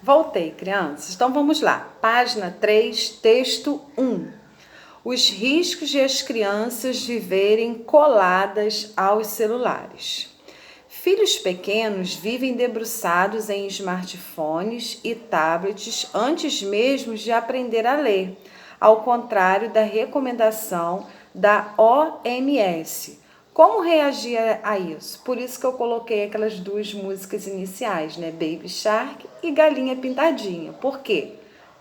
Voltei, crianças. Então vamos lá. Página 3, texto 1. Os riscos de as crianças viverem coladas aos celulares. Filhos pequenos vivem debruçados em smartphones e tablets antes mesmo de aprender a ler, ao contrário da recomendação da OMS. Como reagir a isso? Por isso que eu coloquei aquelas duas músicas iniciais, né? Baby Shark e Galinha Pintadinha. Por quê?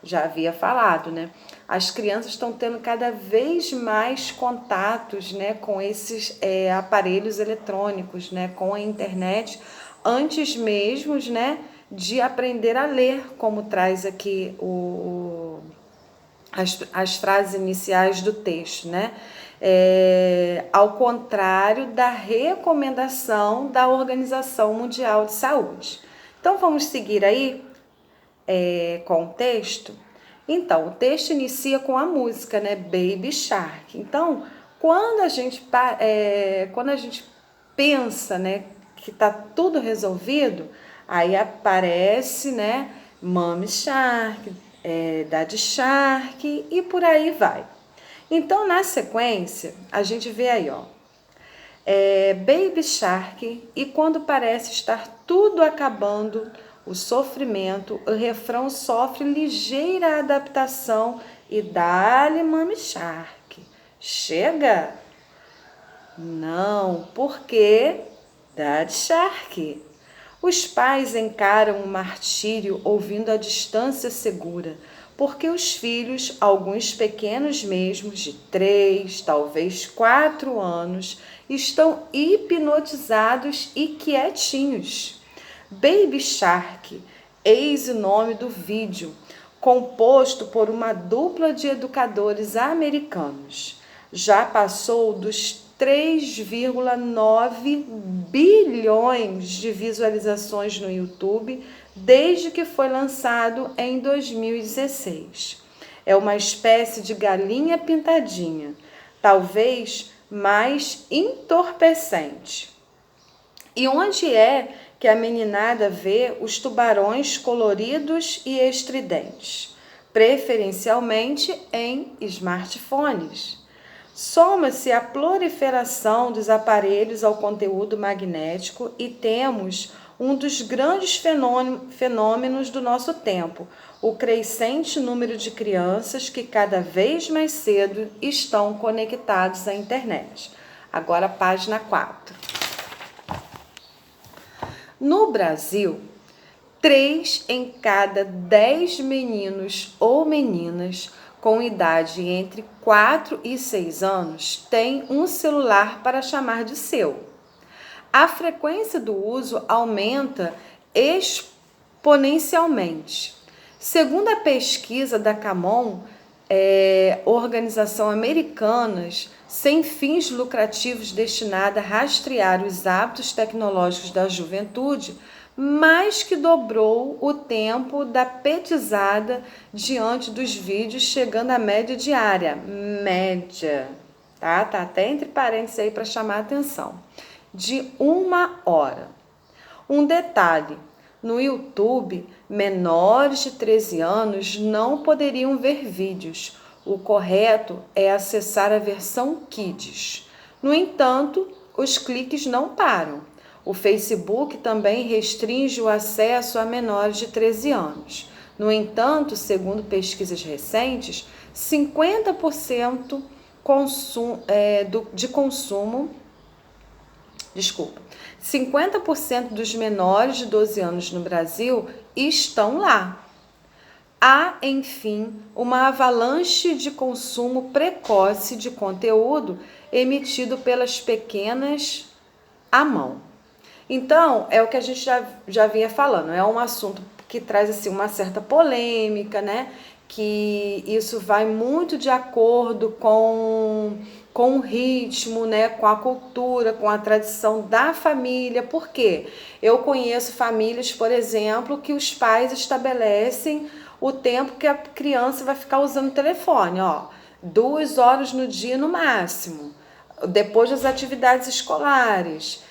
Já havia falado, né? As crianças estão tendo cada vez mais contatos, né, com esses aparelhos eletrônicos, né, com a internet, antes mesmo, né, de aprender a ler, como traz aqui as frases iniciais do texto, né? Ao contrário da recomendação da Organização Mundial de Saúde. Então, vamos seguir aí com o texto? Então, o texto inicia com a música, né? Baby Shark. Então, quando a gente pensa, né, que tá tudo resolvido, aí aparece, né, Mommy Shark, Daddy Shark e por aí vai. Então, na sequência, a gente vê aí, ó, Baby Shark, e quando parece estar tudo acabando, o sofrimento, o refrão sofre ligeira adaptação e dá-lhe Mommy Shark. Chega? Não, porque Daddy Shark. Os pais encaram o martírio ouvindo a distância segura, porque os filhos, alguns pequenos mesmo, de 3, talvez 4 anos, estão hipnotizados e quietinhos. Baby Shark, eis o nome do vídeo, composto por uma dupla de educadores americanos. Já passou dos 3,9 bilhões de visualizações no YouTube desde que foi lançado em 2016. É uma espécie de galinha pintadinha, talvez mais entorpecente. E onde é que a meninada vê os tubarões coloridos e estridentes? Preferencialmente em smartphones. Soma-se a proliferação dos aparelhos ao conteúdo magnético e temos um dos grandes fenômenos do nosso tempo, o crescente número de crianças que cada vez mais cedo estão conectados à internet. Agora, página 4. No Brasil, 3 em cada 10 meninos ou meninas com idade entre 4 e 6 anos têm um celular para chamar de seu. A frequência do uso aumenta exponencialmente. Segundo a pesquisa da Camon, organização americana sem fins lucrativos destinada a rastrear os hábitos tecnológicos da juventude, mais que dobrou o tempo da petizada diante dos vídeos, chegando à média diária. Média, tá? Tá até entre parênteses aí para chamar a atenção. De 1 hora. Um detalhe, no YouTube, menores de 13 anos não poderiam ver vídeos. O correto é acessar a versão Kids. No entanto, os cliques não param. O Facebook também restringe o acesso a menores de 13 anos. No entanto, segundo pesquisas recentes, 50% Desculpa, 50% dos menores de 12 anos no Brasil estão lá. Há, enfim, uma avalanche de consumo precoce de conteúdo emitido pelas pequenas à mão. Então, é o que a gente já vinha falando, é um assunto que traz assim, uma certa polêmica, né? Que isso vai muito de acordo com o ritmo, né? Com a cultura, com a tradição da família. Por quê? Eu conheço famílias, por exemplo, que os pais estabelecem o tempo que a criança vai ficar usando o telefone, ó, 2 horas no dia no máximo, depois das atividades escolares.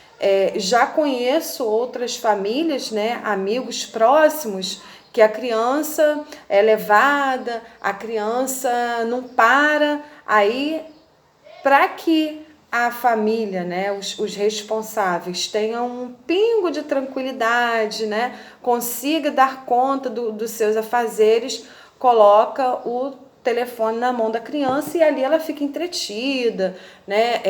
Já conheço outras famílias, né, amigos próximos, que a criança é levada, a criança não para, aí para que a família, né, os responsáveis tenham um pingo de tranquilidade, né, consiga dar conta dos seus afazeres, coloca o telefone na mão da criança e ali ela fica entretida, né,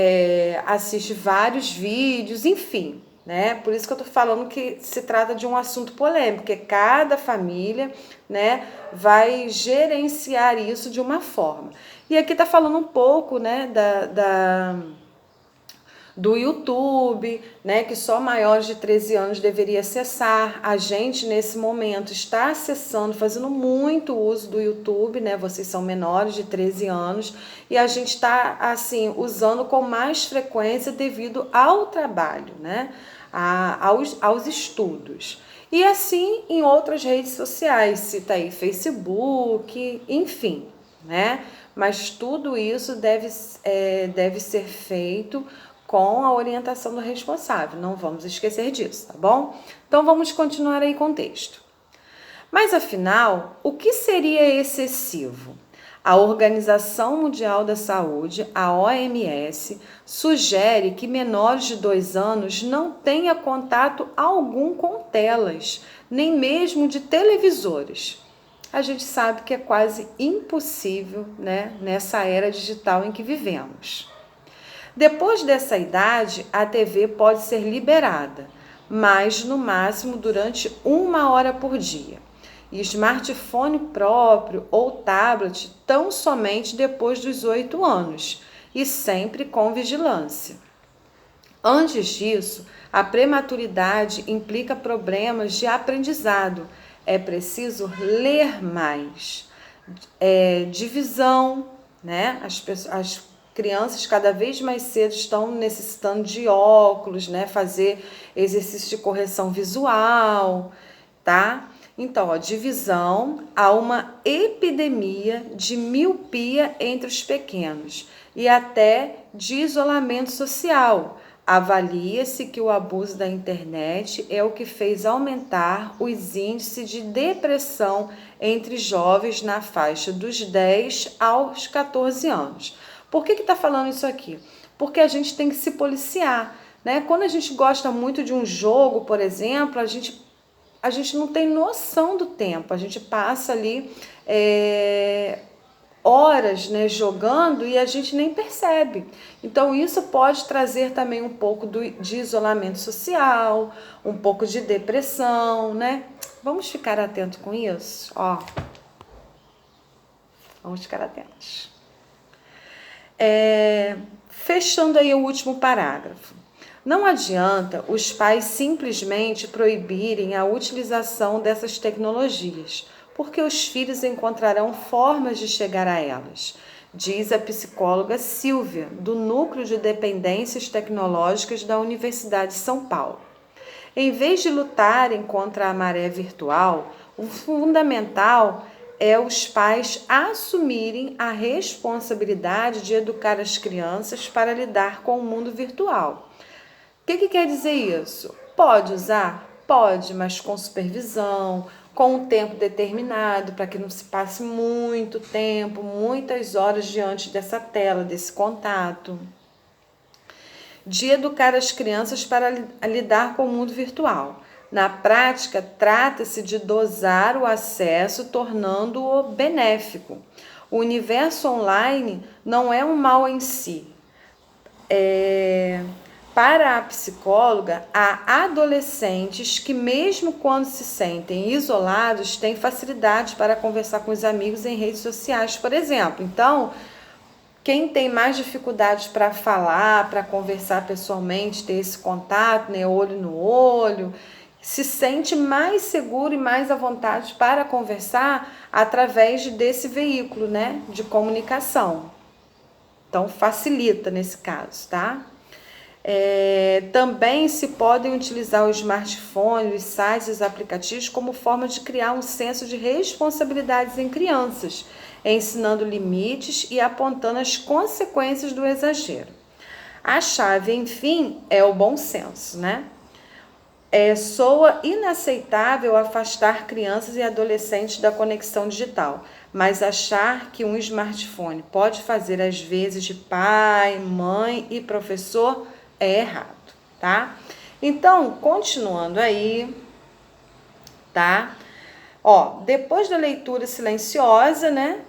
assiste vários vídeos, enfim. Né? Por isso que eu estou falando que se trata de um assunto polêmico, porque cada família, né, vai gerenciar isso de uma forma. E aqui está falando um pouco, né, do YouTube, né, que só maiores de 13 anos deveria acessar. A gente, nesse momento, está acessando, fazendo muito uso do YouTube, né, vocês são menores de 13 anos, e a gente está, assim, usando com mais frequência devido ao trabalho, né, aos estudos. E assim em outras redes sociais, cita aí Facebook, enfim, né, mas tudo isso deve ser feito com a orientação do responsável. Não vamos esquecer disso, tá bom? Então vamos continuar aí com o texto. Mas afinal, o que seria excessivo? A Organização Mundial da Saúde, a OMS, sugere que menores de 2 anos não tenham contato algum com telas, nem mesmo de televisores. A gente sabe que é quase impossível, né, nessa era digital em que vivemos. Depois dessa idade, a TV pode ser liberada, mas no máximo durante 1 hora por dia. E smartphone próprio ou tablet tão somente depois dos 8 anos, e sempre com vigilância. Antes disso, a prematuridade implica problemas de aprendizado. É preciso ler mais. Divisão, né? As crianças cada vez mais cedo estão necessitando de óculos, né? Fazer exercício de correção visual, tá? Então, divisão, há uma epidemia de miopia entre os pequenos e até de isolamento social. Avalia-se que o abuso da internet é o que fez aumentar os índices de depressão entre jovens na faixa dos 10 aos 14 anos. Por que está falando isso aqui? Porque a gente tem que se policiar, né? Quando a gente gosta muito de um jogo, por exemplo, a gente não tem noção do tempo. A gente passa ali horas, né, jogando e a gente nem percebe. Então isso pode trazer também um pouco de isolamento social, um pouco de depressão, né? Vamos ficar atentos com isso, ó. Vamos ficar atentos. Fechando aí o último parágrafo. Não adianta os pais simplesmente proibirem a utilização dessas tecnologias, porque os filhos encontrarão formas de chegar a elas, diz a psicóloga Silvia, do Núcleo de Dependências Tecnológicas da Universidade de São Paulo. Em vez de lutarem contra a maré virtual, o fundamental é os pais assumirem a responsabilidade de educar as crianças para lidar com o mundo virtual. O que quer dizer isso? Pode usar? Pode, mas com supervisão, com um tempo determinado, para que não se passe muito tempo, muitas horas diante dessa tela, desse contato. De educar as crianças para lidar com o mundo virtual. Na prática, trata-se de dosar o acesso, tornando-o benéfico. O universo online não é um mal em si. Para a psicóloga, há adolescentes que, mesmo quando se sentem isolados, têm facilidade para conversar com os amigos em redes sociais, por exemplo. Então, quem tem mais dificuldades para falar, para conversar pessoalmente, ter esse contato, né, olho no olho, se sente mais seguro e mais à vontade para conversar através desse veículo, né, de comunicação. Então, facilita nesse caso, tá? Também se podem utilizar o smartphone, os sites, os aplicativos como forma de criar um senso de responsabilidades em crianças, ensinando limites e apontando as consequências do exagero. A chave, enfim, é o bom senso, né? Soa inaceitável afastar crianças e adolescentes da conexão digital, mas achar que um smartphone pode fazer as vezes de pai, mãe e professor é errado, tá? Então, continuando aí, tá? Ó, depois da leitura silenciosa, né?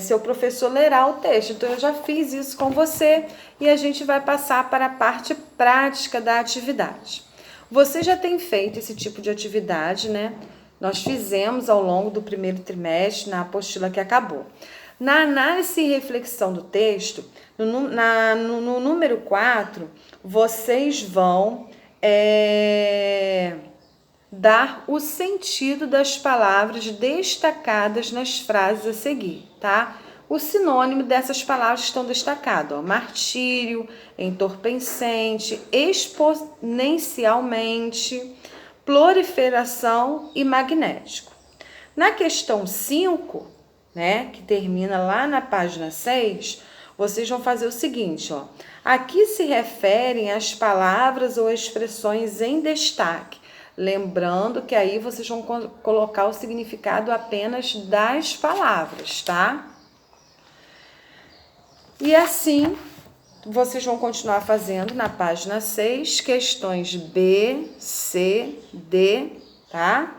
Seu professor lerá o texto. Então, eu já fiz isso com você e a gente vai passar para a parte prática da atividade. Você já tem feito esse tipo de atividade, né? Nós fizemos ao longo do primeiro trimestre, na apostila que acabou. Na análise e reflexão do texto, no número 4, vocês vão dar o sentido das palavras destacadas nas frases a seguir, tá? O sinônimo dessas palavras estão destacados, ó, martírio, entorpecente, exponencialmente, proliferação e magnético. Na questão 5, né, que termina lá na página 6, vocês vão fazer o seguinte, ó. Aqui se referem às palavras ou expressões em destaque. Lembrando que aí vocês vão colocar o significado apenas das palavras, tá? E assim, vocês vão continuar fazendo na página 6, questões B, C, D, tá?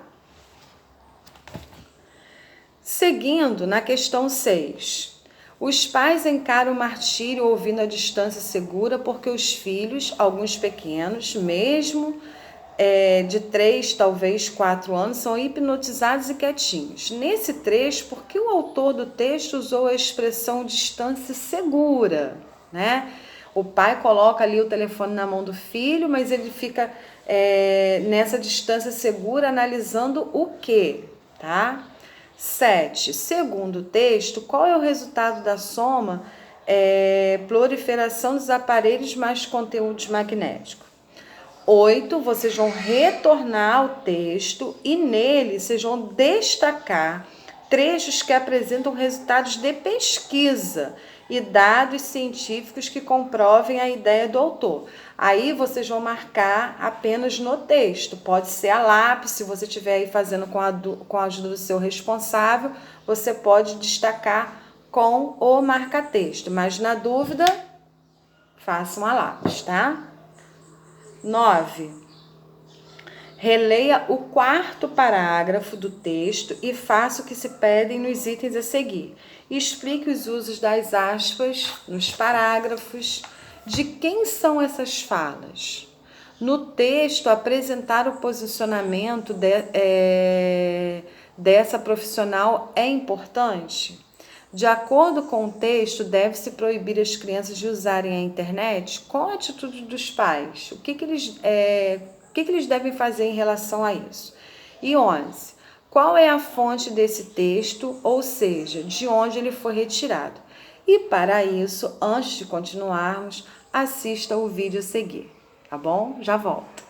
Seguindo, na questão 6, os pais encaram o martírio ouvindo a distância segura porque os filhos, alguns pequenos, mesmo de 3, talvez 4 anos, são hipnotizados e quietinhos. Nesse trecho, por que o autor do texto usou a expressão distância segura, né? O pai coloca ali o telefone na mão do filho, mas ele fica nessa distância segura analisando o quê, tá? 7. Segundo o texto, qual é o resultado da soma proliferação dos aparelhos mais conteúdos magnéticos? 8, vocês vão retornar ao texto e nele vocês vão destacar trechos que apresentam resultados de pesquisa e dados científicos que comprovem a ideia do autor. Aí vocês vão marcar apenas no texto, pode ser a lápis, se você estiver aí fazendo com a ajuda do seu responsável, você pode destacar com o marca-texto, mas na dúvida, façam a lápis, tá? 9. Releia o 4º parágrafo do texto e faça o que se pedem nos itens a seguir. Explique os usos das aspas nos parágrafos. De quem são essas falas? No texto, apresentar o posicionamento dessa profissional é importante? De acordo com o texto, deve-se proibir as crianças de usarem a internet? Qual a atitude dos pais? O que eles devem fazer em relação a isso? E 11. Qual é a fonte desse texto, ou seja, de onde ele foi retirado? E para isso, antes de continuarmos, assista o vídeo a seguir, tá bom? Já volto.